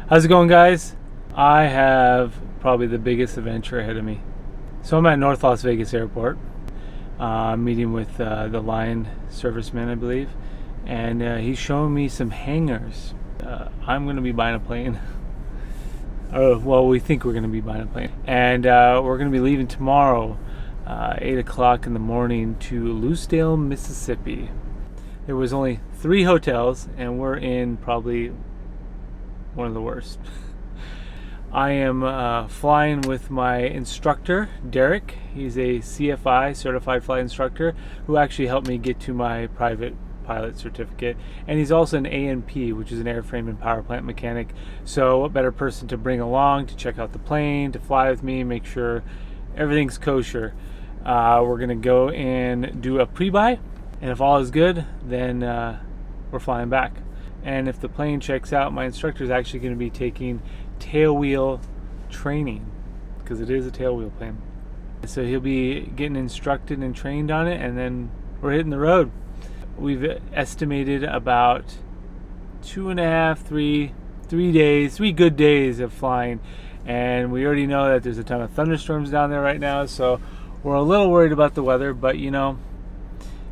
How's it going, guys? I have probably the biggest adventure ahead of me. So I'm at North Las Vegas Airport, meeting with the line serviceman, I believe, and he's showing me some hangars. I'm going to be buying a plane. Well, we think we're going to be buying a plane, and we're going to be leaving tomorrow, 8 o'clock in the morning, to Lucedale, Mississippi. There was only 3 hotels, and we're in probably one of the worst. I am flying with my instructor, Derek. He's a CFI, Certified Flight Instructor, who actually helped me get to my private pilot certificate. And he's also an ANP, which is an airframe and power plant mechanic. So what better person to bring along to check out the plane, to fly with me, make sure everything's kosher. We're going to go and do a pre-buy. And if all is good, then we're flying back. And if the plane checks out, my instructor is actually going to be taking tailwheel training, because it is a tailwheel plane. So he'll be getting instructed and trained on it, and then we're hitting the road. We've estimated about 2.5, 3 good days of flying, and we already know that there's a ton of thunderstorms down there right now, so we're a little worried about the weather, but you know,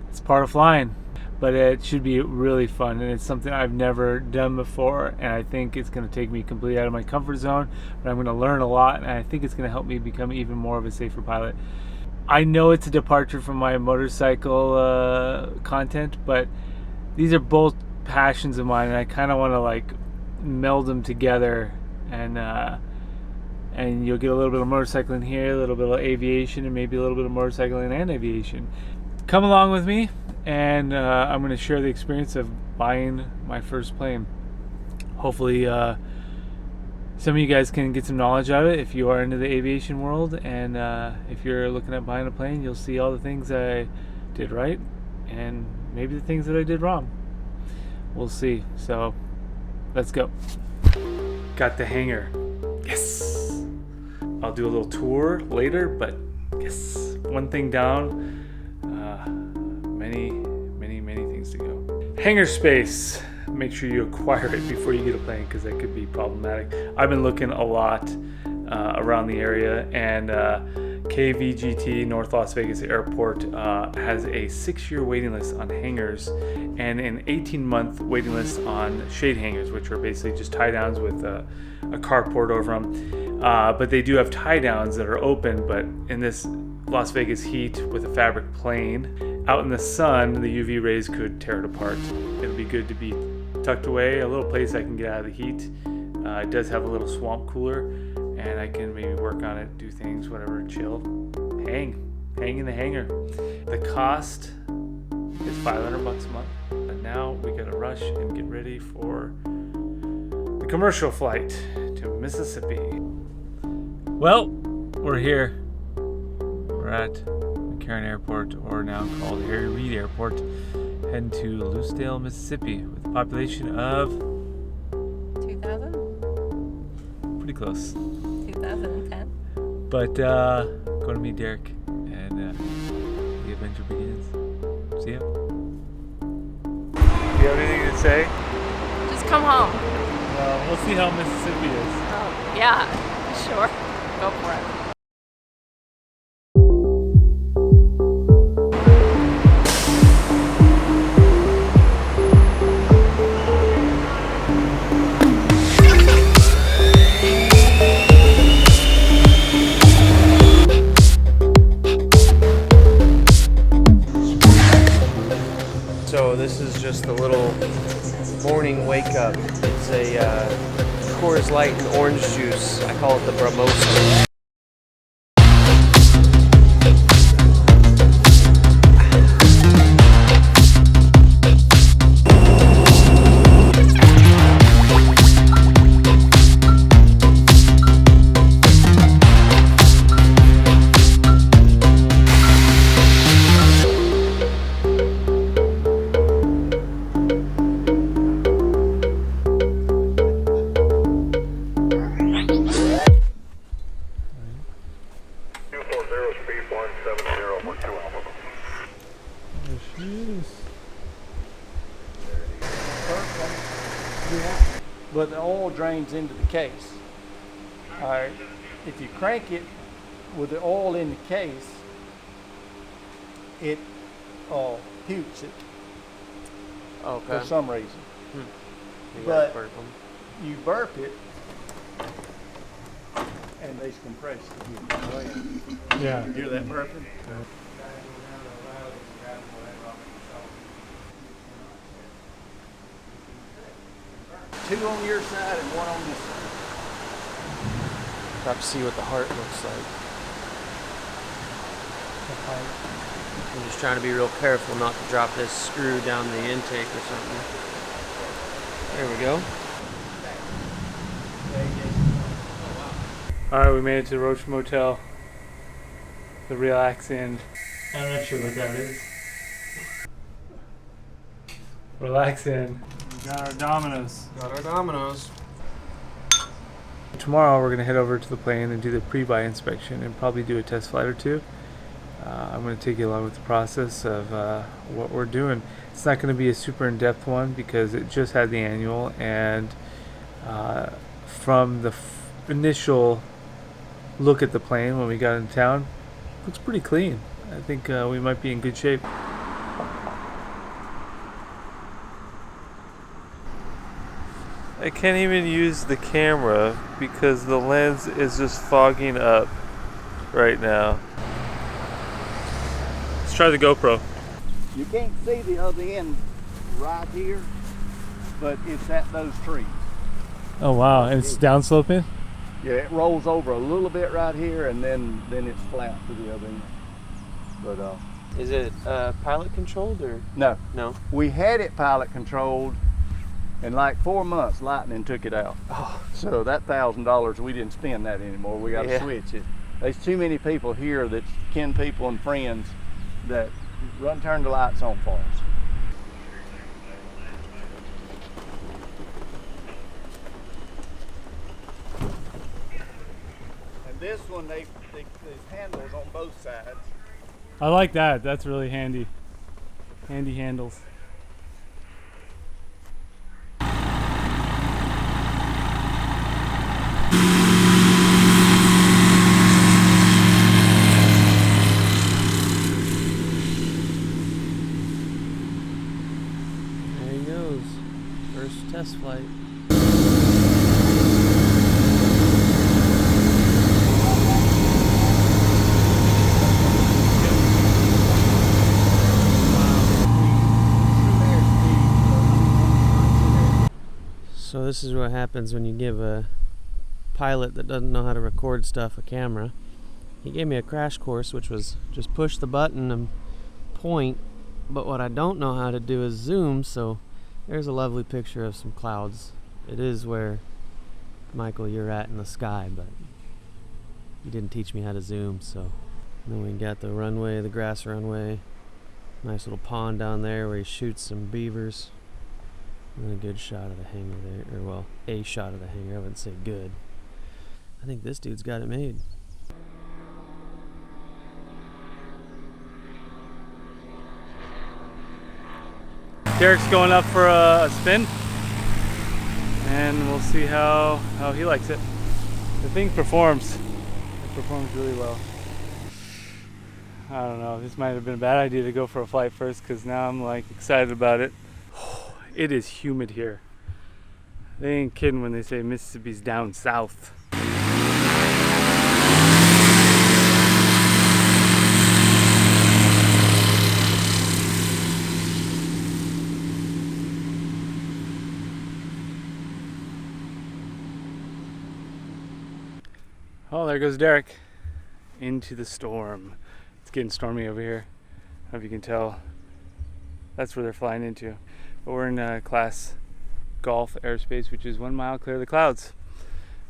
it's part of flying. But it should be really fun, and it's something I've never done before, and I think it's going to take me completely out of my comfort zone, but I'm going to learn a lot, and I think it's going to help me become even more of a safer pilot. I know it's a departure from my motorcycle content, but these are both passions of mine, and I kind of want to like meld them together, and you'll get a little bit of motorcycling here, a little bit of aviation, and maybe a little bit of motorcycling and aviation. Come along with me, and I'm going to share the experience of buying my first plane. Hopefully some of you guys can get some knowledge out of it if you are into the aviation world, and if you're looking at buying a plane, you'll see all the things I did right and maybe the things that I did wrong. We'll see. So let's go. Got the hangar. Yes! I'll do a little tour later, but yes, one thing down. Many things to go. Hangar space. Make sure you acquire it before you get a plane, because that could be problematic. I've been looking a lot around the area, and KVGT, North Las Vegas Airport, has a 6-year waiting list on hangars and an 18-month waiting list on shade hangars, which are basically just tie downs with a carport over them. But they do have tie downs that are open, but in this Las Vegas heat with a fabric plane, out in the sun, the UV rays could tear it apart. It'll be good to be tucked away, a little place I can get out of the heat. It does have a little swamp cooler, and I can maybe work on it, do things, whatever, chill, hang in the hangar. The cost is $500 a month, but now we gotta rush and get ready for the commercial flight to Mississippi. Well, we're here. We're at McCarran Airport, or now called Harry Reid Airport, heading to Lucedale, Mississippi, with a population of 2,000? Pretty close. 2010. But go to meet Derek, and the adventure begins. See ya. Do you have anything to say? Just come home. We'll see how Mississippi is. Oh, yeah, sure. Go for it. So this is just a little morning wake up. It's a Coors Light and orange juice. I call it the Bramosa. but the oil drains into the case. All right, if you crank it with the oil in the case, it pukes it Okay. for some reason. You But- gotta burp 'em. You burp it, and they compress it. Yeah. You hear that burping? Two on your side and one on this side. Have to see what the heart looks like. I'm just trying to be real careful not to drop this screw down the intake or something. There we go. All right, we made it to the Roach Motel. The Relax Inn. I'm not sure what that is. Relax Inn. We got our Domino's. Got our Domino's. Tomorrow we're gonna head over to the plane and do the pre-buy inspection and probably do a test flight or two. I'm gonna take you along with the process of what we're doing. It's not gonna be a super in-depth one because it just had the annual, and from the initial look at the plane when we got in town, looks pretty clean. I think we might be in good shape. I can't even use the camera because the lens is just fogging up right now. Let's try the GoPro. You can't see the other end right here, but it's at those trees. Oh wow, and it's downsloping? Yeah, it rolls over a little bit right here, and then it's flat to the other end. But Is it pilot controlled or no, no? we had it pilot controlled. In like 4 months, lightning took it out. Oh. So that $1,000, we didn't spend that anymore. We got to Yeah. switch it. There's too many people here that's kin people and friends that turn the lights on for us. And this one, there's handles on both sides. I like that. That's really handy. Handy handles. There he goes. First test flight. So this is what happens when you give a pilot that doesn't know how to record stuff a camera. He gave me a crash course, which was just push the button and point, but what I don't know how to do is zoom. So there's a lovely picture of some clouds. It is where, Michael, you're at in the sky, but you didn't teach me how to zoom. So and then we got the runway, the grass runway, nice little pond down there where he shoots some beavers. And a good shot of the hangar there, or well, a shot of the hangar. I wouldn't say good. I think this dude's got it made. Derek's going up for a spin, and we'll see how he likes it. The thing performs. It performs really well. I don't know. This might have been a bad idea to go for a flight first, because now I'm like excited about it. It is humid here. They ain't kidding when they say Mississippi's down south. Oh, there goes Derek into the storm. It's getting stormy over here. I don't know if you can tell. That's where they're flying into. But we're in class Golf airspace, which is 1 mile clear of the clouds.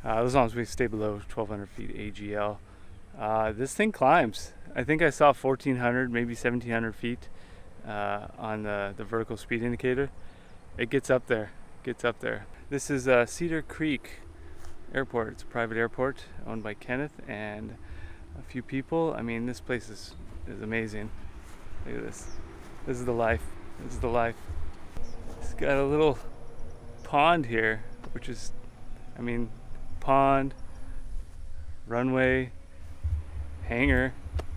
As long as we stay below 1,200 feet AGL. This thing climbs. I think I saw 1,400, maybe 1,700 feet on the vertical speed indicator. It gets up there. This is Cedar Creek Airport. It's a private airport owned by Kenneth and a few people. I mean, this place is amazing. Look at this. This is the life. It's got a little pond here which is, I mean, pond, runway, hangar,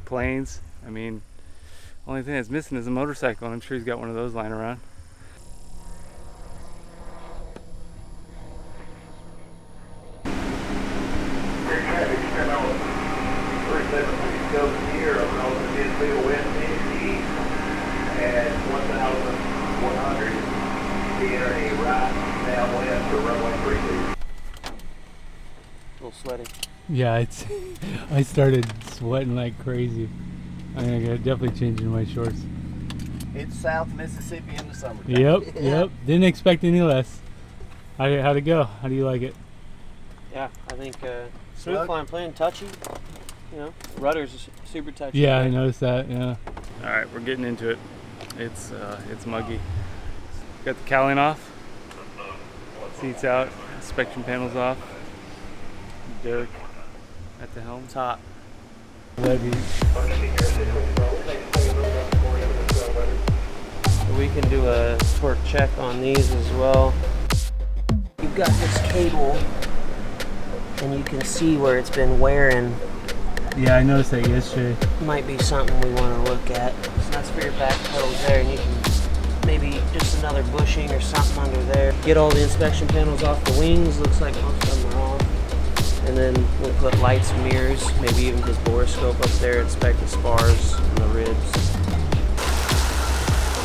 planes. I mean, only thing that's missing is a motorcycle, and I'm sure he's got one of those lying around. And 1,100 being a right downwind for runway 32. A little sweaty. Yeah, it's. I started sweating like crazy. I gotta definitely change into my shorts. It's South Mississippi in the summertime. Yep. Didn't expect any less. How'd it go? How do you like it? Yeah, I think smooth Slug. flying plane, touchy. You know, rudder's super touchy. Yeah, I noticed that. Yeah. All right, we're getting into it. It's muggy. Got the cowling off. Seats out. Inspection panels off. Derek at the helm. Top. Levy. We can do a torque check on these as well. You've got this cable, and you can see where it's been wearing. Yeah, I noticed that yesterday. Might be something we want to look at. So that's for your back pedals there, and you can maybe just another bushing or something under there. Get all the inspection panels off the wings. Looks like most of them are off. And then we'll put lights, mirrors, maybe even his borescope up there, inspect the spars and the ribs.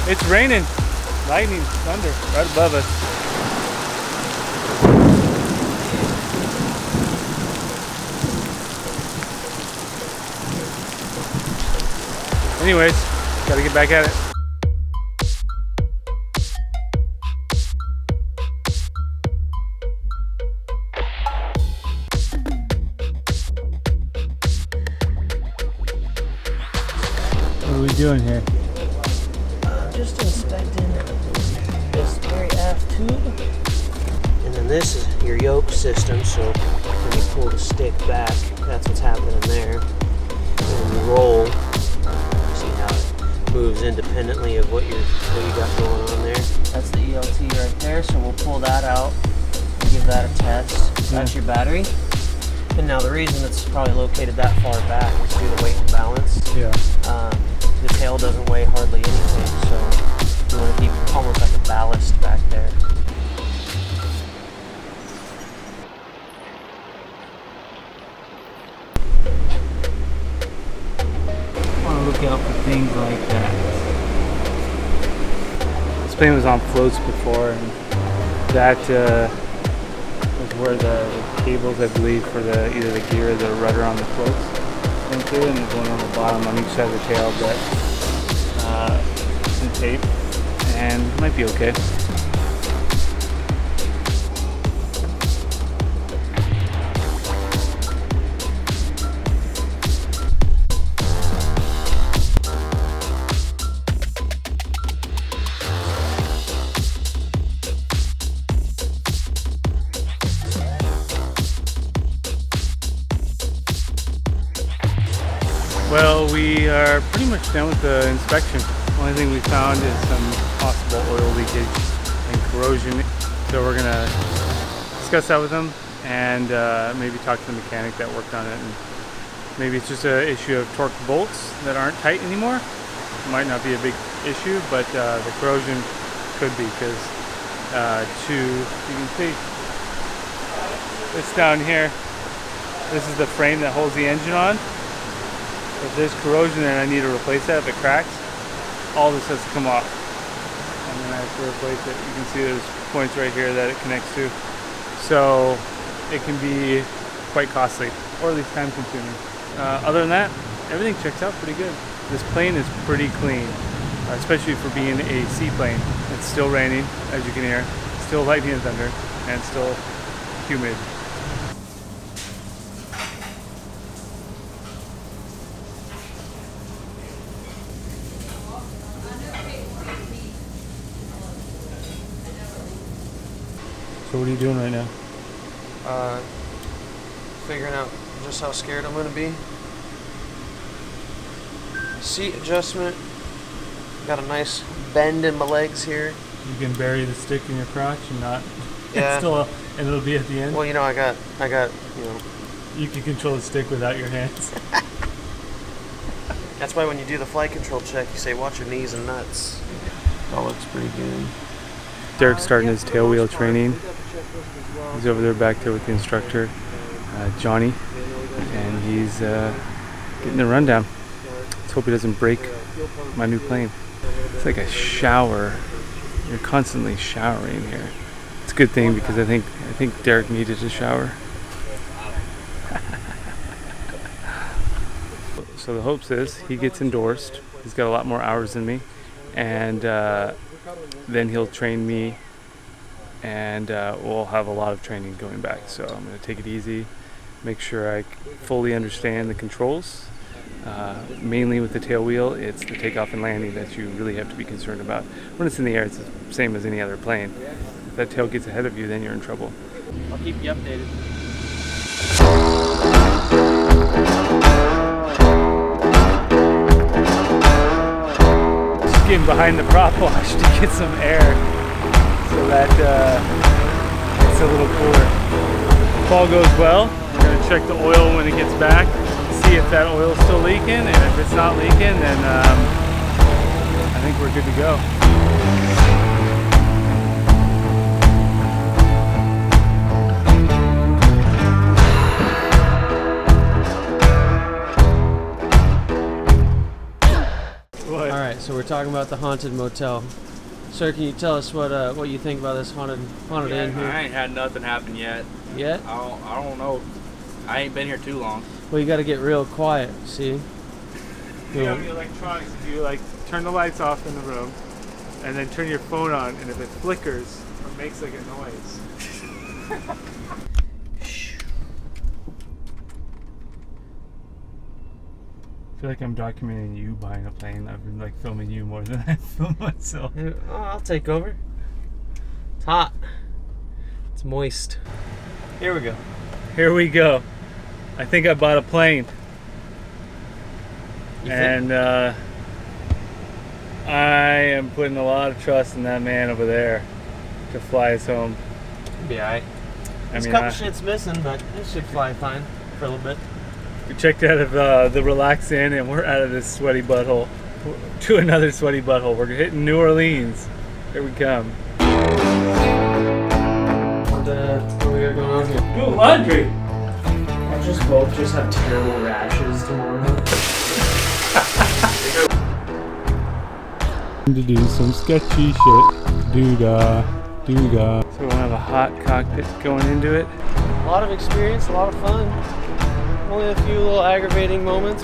It's raining. Lightning, thunder, right above us. Anyways, gotta get back at it. What are we doing here? Just inspecting this very aft tube. And then this is your yoke system, so when you pull the stick back, that's what's happening there. And when you roll, see how it moves independently of what you got going on there. That's the ELT right there, so we'll pull that out and give that a test. That's your battery. And now the reason it's probably located that far back is due to weight and balance. Yeah. The tail doesn't weigh hardly anything, so you want to keep almost like a ballast back there. I want to look out for things like that. This plane was on floats before, and that was where the cables, I believe, for either the gear or the rudder on the floats into, and there's one on the bottom on each side of the tail that some tape, and it might be okay. Well, we are pretty much done with the inspection. Only thing we found is some possible oil leakage and corrosion. So we're gonna discuss that with them and maybe talk to the mechanic that worked on it. And maybe it's just an issue of torque bolts that aren't tight anymore. It might not be a big issue, but the corrosion could be because you can see this down here. This is the frame that holds the engine on. If there's corrosion and I need to replace that, if it cracks, all this has to come off. And then I have to replace it. You can see there's points right here that it connects to. So it can be quite costly, or at least time consuming. Other than that, everything checks out pretty good. This plane is pretty clean, especially for being a seaplane. It's still raining, as you can hear, still lightning and thunder, and still humid. So what are you doing right now? Figuring out just how scared I'm going to be. Seat adjustment. Got a nice bend in my legs here. You can bury the stick in your crotch and not Yeah. And it'll be at the end. Well, you know, I got, you know. You can control the stick without your hands. That's why when you do the flight control check, you say watch your knees and nuts. That looks pretty good. Derek's starting his tail wheel training. He's over there back there with the instructor, Johnny, and he's getting the rundown. Let's hope he doesn't break my new plane. It's like a shower. You're constantly showering here. It's a good thing because I think Derek needed a shower. So the hopes is he gets endorsed. He's got a lot more hours than me, and then he'll train me, and we'll have a lot of training going back. So I'm going to take it easy, make sure I fully understand the controls. Mainly with the tail wheel, it's the takeoff and landing that you really have to be concerned about. When it's in the air, it's the same as any other plane. If that tail gets ahead of you, then you're in trouble. I'll keep you updated. Just getting behind the prop wash to get some air so that it's a little cooler. If all goes well, we're going to check the oil when it gets back, see if that oil's still leaking, and if it's not leaking, then I think we're good to go. Alright, so we're talking about the haunted motel. Sir, can you tell us what you think about this haunted inn here? I ain't had nothing happen yet. Yet? I don't know. I ain't been here too long. Well, you got to get real quiet, see? You have the electronics, if you like turn the lights off in the room and then turn your phone on, and if it flickers or makes like a noise. I feel like I'm documenting you buying a plane. I've been like filming you more than I film myself. Oh, I'll take over. It's hot. It's moist. Here we go. Here we go. I think I bought a plane. And I am putting a lot of trust in that man over there to fly us home. Be alright. There's a couple shits missing, but it should fly fine for a little bit. We checked out of the Relax Inn, and we're out of this sweaty butthole to another sweaty butthole. We're hitting New Orleans. Here we come. What we got going on here? Do laundry. I'll just both have terrible rashes tomorrow. To do some sketchy shit. Doo-dah, doo-dah. So we'll have a hot cockpit going into it. A lot of experience, a lot of fun. Only a few little aggravating moments.